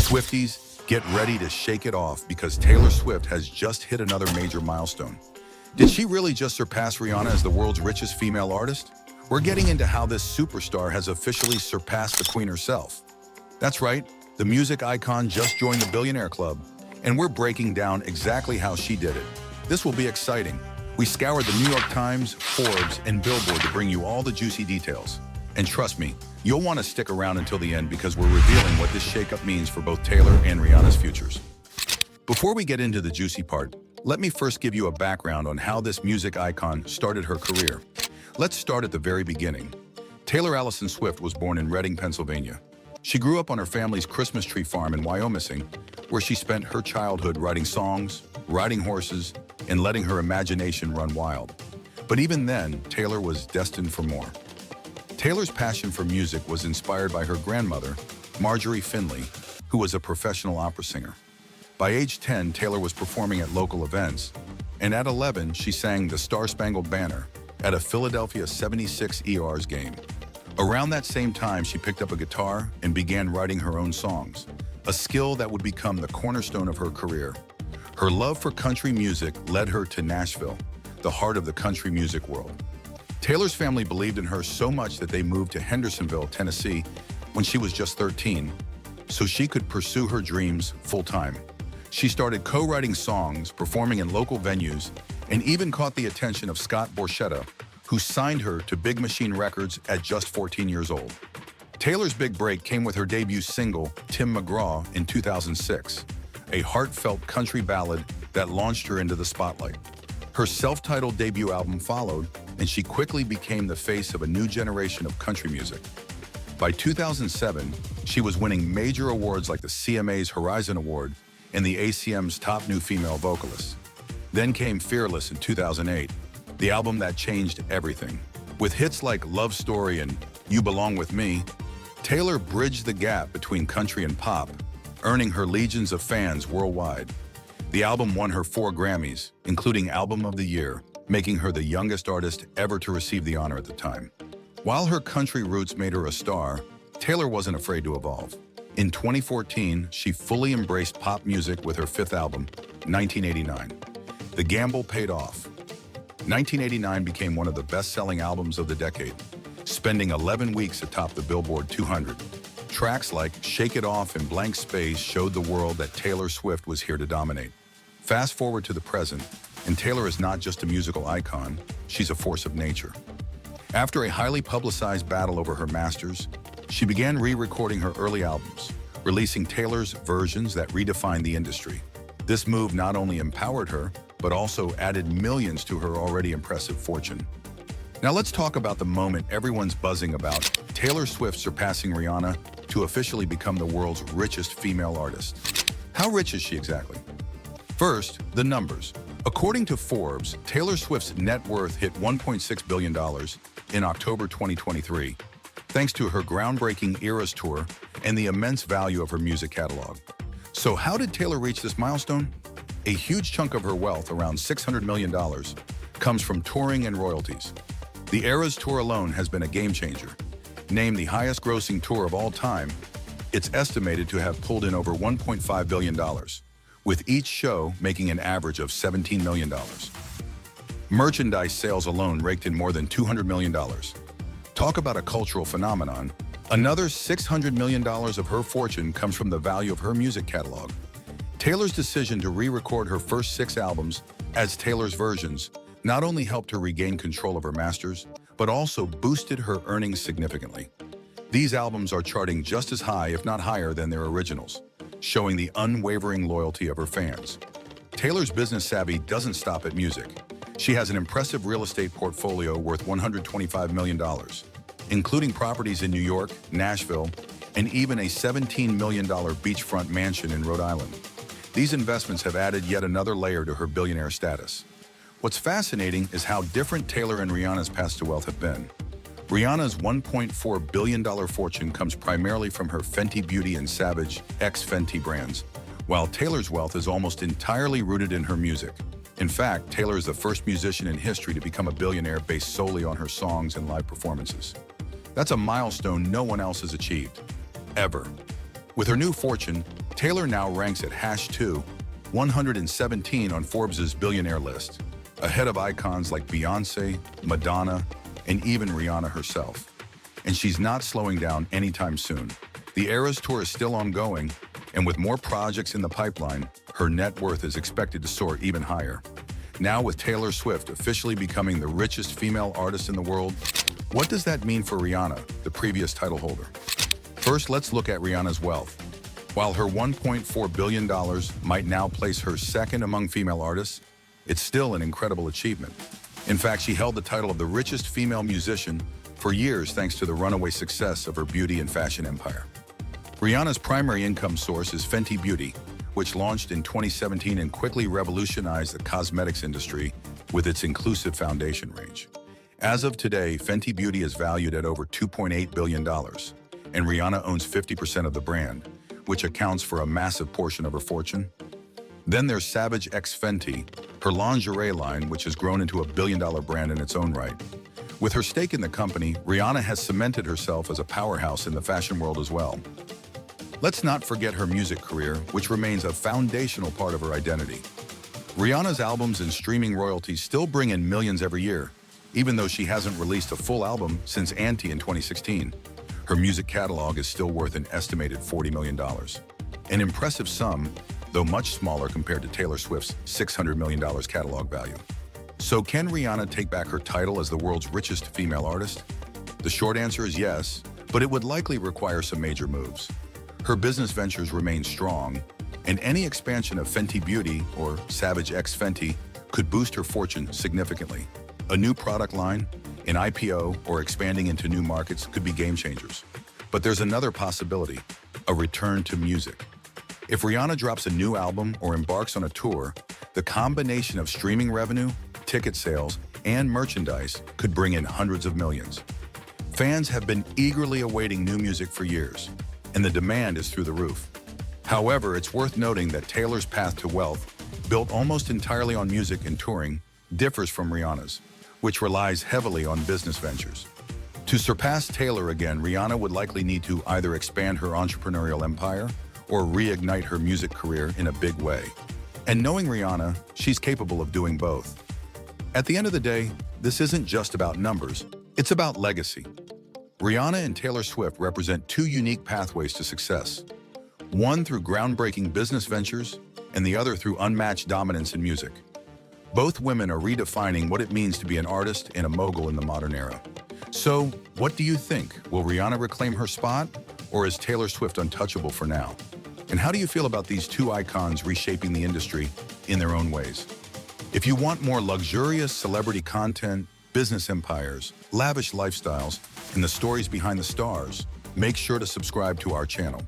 Swifties, get ready to shake it off because Taylor Swift has just hit another major milestone. Did she really just surpass Rihanna as the world's richest female artist? We're getting into how this superstar has officially surpassed the queen herself. That's right, the music icon just joined the Billionaire Club, and we're breaking down exactly how she did it. This will be exciting. We scoured the New York Times, Forbes, and Billboard to bring you all the juicy details. And trust me, you'll want to stick around until the end because we're revealing what this shakeup means for both Taylor and Rihanna's futures. Before we get into the juicy part, let me first give you a background on how this music icon started her career. Let's start at the very beginning. Taylor Allison Swift was born in Reading, Pennsylvania. She grew up on her family's Christmas tree farm in Wyoming, where she spent her childhood writing songs, riding horses, and letting her imagination run wild. But even then, Taylor was destined for more. Taylor's passion for music was inspired by her grandmother, Marjorie Finley, who was a professional opera singer. By age 10, Taylor was performing at local events, and at 11, she sang the Star-Spangled Banner at a Philadelphia 76 Ers game. Around that same time, she picked up a guitar and began writing her own songs, a skill that would become the cornerstone of her career. Her love for country music led her to Nashville, the heart of the country music world. Taylor's family believed in her so much that they moved to Hendersonville, Tennessee, when she was just 13, so she could pursue her dreams full-time. She started co-writing songs, performing in local venues, and even caught the attention of Scott Borchetta, who signed her to Big Machine Records at just 14 years old. Taylor's big break came with her debut single, Tim McGraw, in 2006, a heartfelt country ballad that launched her into the spotlight. Her self-titled debut album followed, and she quickly became the face of a new generation of country music. By 2007, she was winning major awards like the CMA's Horizon Award and the ACM's Top New Female Vocalist. Then came Fearless in 2008, the album that changed everything. With hits like Love Story and You Belong With Me, Taylor bridged the gap between country and pop, earning her legions of fans worldwide. The album won her 4 Grammys, including Album of the Year, making her the youngest artist ever to receive the honor at the time. While her country roots made her a star, Taylor wasn't afraid to evolve. In 2014, she fully embraced pop music with her 5th album, 1989. The gamble paid off. 1989 became one of the best-selling albums of the decade, spending 11 weeks atop the Billboard 200. Tracks like Shake It Off and Blank Space showed the world that Taylor Swift was here to dominate. Fast forward to the present, and Taylor is not just a musical icon, she's a force of nature. After a highly publicized battle over her masters, she began re-recording her early albums, releasing Taylor's versions that redefined the industry. This move not only empowered her, but also added millions to her already impressive fortune. Now let's talk about the moment everyone's buzzing about, Taylor Swift surpassing Rihanna to officially become the world's richest female artist. How rich is she exactly? First, the numbers. According to Forbes, Taylor Swift's net worth hit $1.6 billion in October 2023, thanks to her groundbreaking Eras tour and the immense value of her music catalog. So how did Taylor reach this milestone? A huge chunk of her wealth, around $600 million, comes from touring and royalties. The Eras tour alone has been a game changer. Named the highest grossing tour of all time, it's estimated to have pulled in over $1.5 billion, with each show making an average of $17 million. Merchandise sales alone raked in more than $200 million. Talk about a cultural phenomenon. Another $600 million of her fortune comes from the value of her music catalog. Taylor's decision to re-record her first 6 albums as Taylor's versions not only helped her regain control of her masters, but also boosted her earnings significantly. These albums are charting just as high, if not higher, than their originals, showing the unwavering loyalty of her fans. Taylor's business savvy doesn't stop at music. She has an impressive real estate portfolio worth $125 million, including properties in New York, Nashville, and even a $17 million beachfront mansion in Rhode Island. These investments have added yet another layer to her billionaire status. What's fascinating is how different Taylor and Rihanna's paths to wealth have been. Rihanna's $1.4 billion fortune comes primarily from her Fenty Beauty and Savage X Fenty brands, while Taylor's wealth is almost entirely rooted in her music. In fact, Taylor is the first musician in history to become a billionaire based solely on her songs and live performances. That's a milestone no one else has achieved, ever. With her new fortune, Taylor now ranks at #2, 117 on Forbes' Billionaire list, ahead of icons like Beyoncé, Madonna, and even Rihanna herself. And she's not slowing down anytime soon. The Eras Tour is still ongoing, and with more projects in the pipeline, her net worth is expected to soar even higher. Now with Taylor Swift officially becoming the richest female artist in the world, what does that mean for Rihanna, the previous title holder? First, let's look at Rihanna's wealth. While her $1.4 billion might now place her second among female artists, it's still an incredible achievement. In fact, she held the title of the richest female musician for years thanks to the runaway success of her beauty and fashion empire. Rihanna's primary income source is Fenty Beauty, which launched in 2017 and quickly revolutionized the cosmetics industry with its inclusive foundation range. As of today, Fenty Beauty is valued at over $2.8 billion, and Rihanna owns 50% of the brand, which accounts for a massive portion of her fortune. Then there's Savage X Fenty, her lingerie line, which has grown into a billion-dollar brand in its own right. With her stake in the company, Rihanna has cemented herself as a powerhouse in the fashion world as well. Let's not forget her music career, which remains a foundational part of her identity. Rihanna's albums and streaming royalties still bring in millions every year, even though she hasn't released a full album since Anti in 2016. Her music catalog is still worth an estimated $40 million. An impressive sum, though much smaller compared to Taylor Swift's $600 million catalog value. So can Rihanna take back her title as the world's richest female artist? The short answer is yes, but it would likely require some major moves. Her business ventures remain strong, and any expansion of Fenty Beauty or Savage X Fenty could boost her fortune significantly. A new product line, an IPO, or expanding into new markets could be game changers. But there's another possibility, a return to music. If Rihanna drops a new album or embarks on a tour, the combination of streaming revenue, ticket sales, and merchandise could bring in hundreds of millions. Fans have been eagerly awaiting new music for years, and the demand is through the roof. However, it's worth noting that Taylor's path to wealth, built almost entirely on music and touring, differs from Rihanna's, which relies heavily on business ventures. To surpass Taylor again, Rihanna would likely need to either expand her entrepreneurial empire or reignite her music career in a big way. And knowing Rihanna, she's capable of doing both. At the end of the day, this isn't just about numbers, it's about legacy. Rihanna and Taylor Swift represent two unique pathways to success. One through groundbreaking business ventures, and the other through unmatched dominance in music. Both women are redefining what it means to be an artist and a mogul in the modern era. So, what do you think? Will Rihanna reclaim her spot, or is Taylor Swift untouchable for now? And how do you feel about these two icons reshaping the industry in their own ways? If you want more luxurious celebrity content, business empires, lavish lifestyles, and the stories behind the stars, make sure to subscribe to our channel.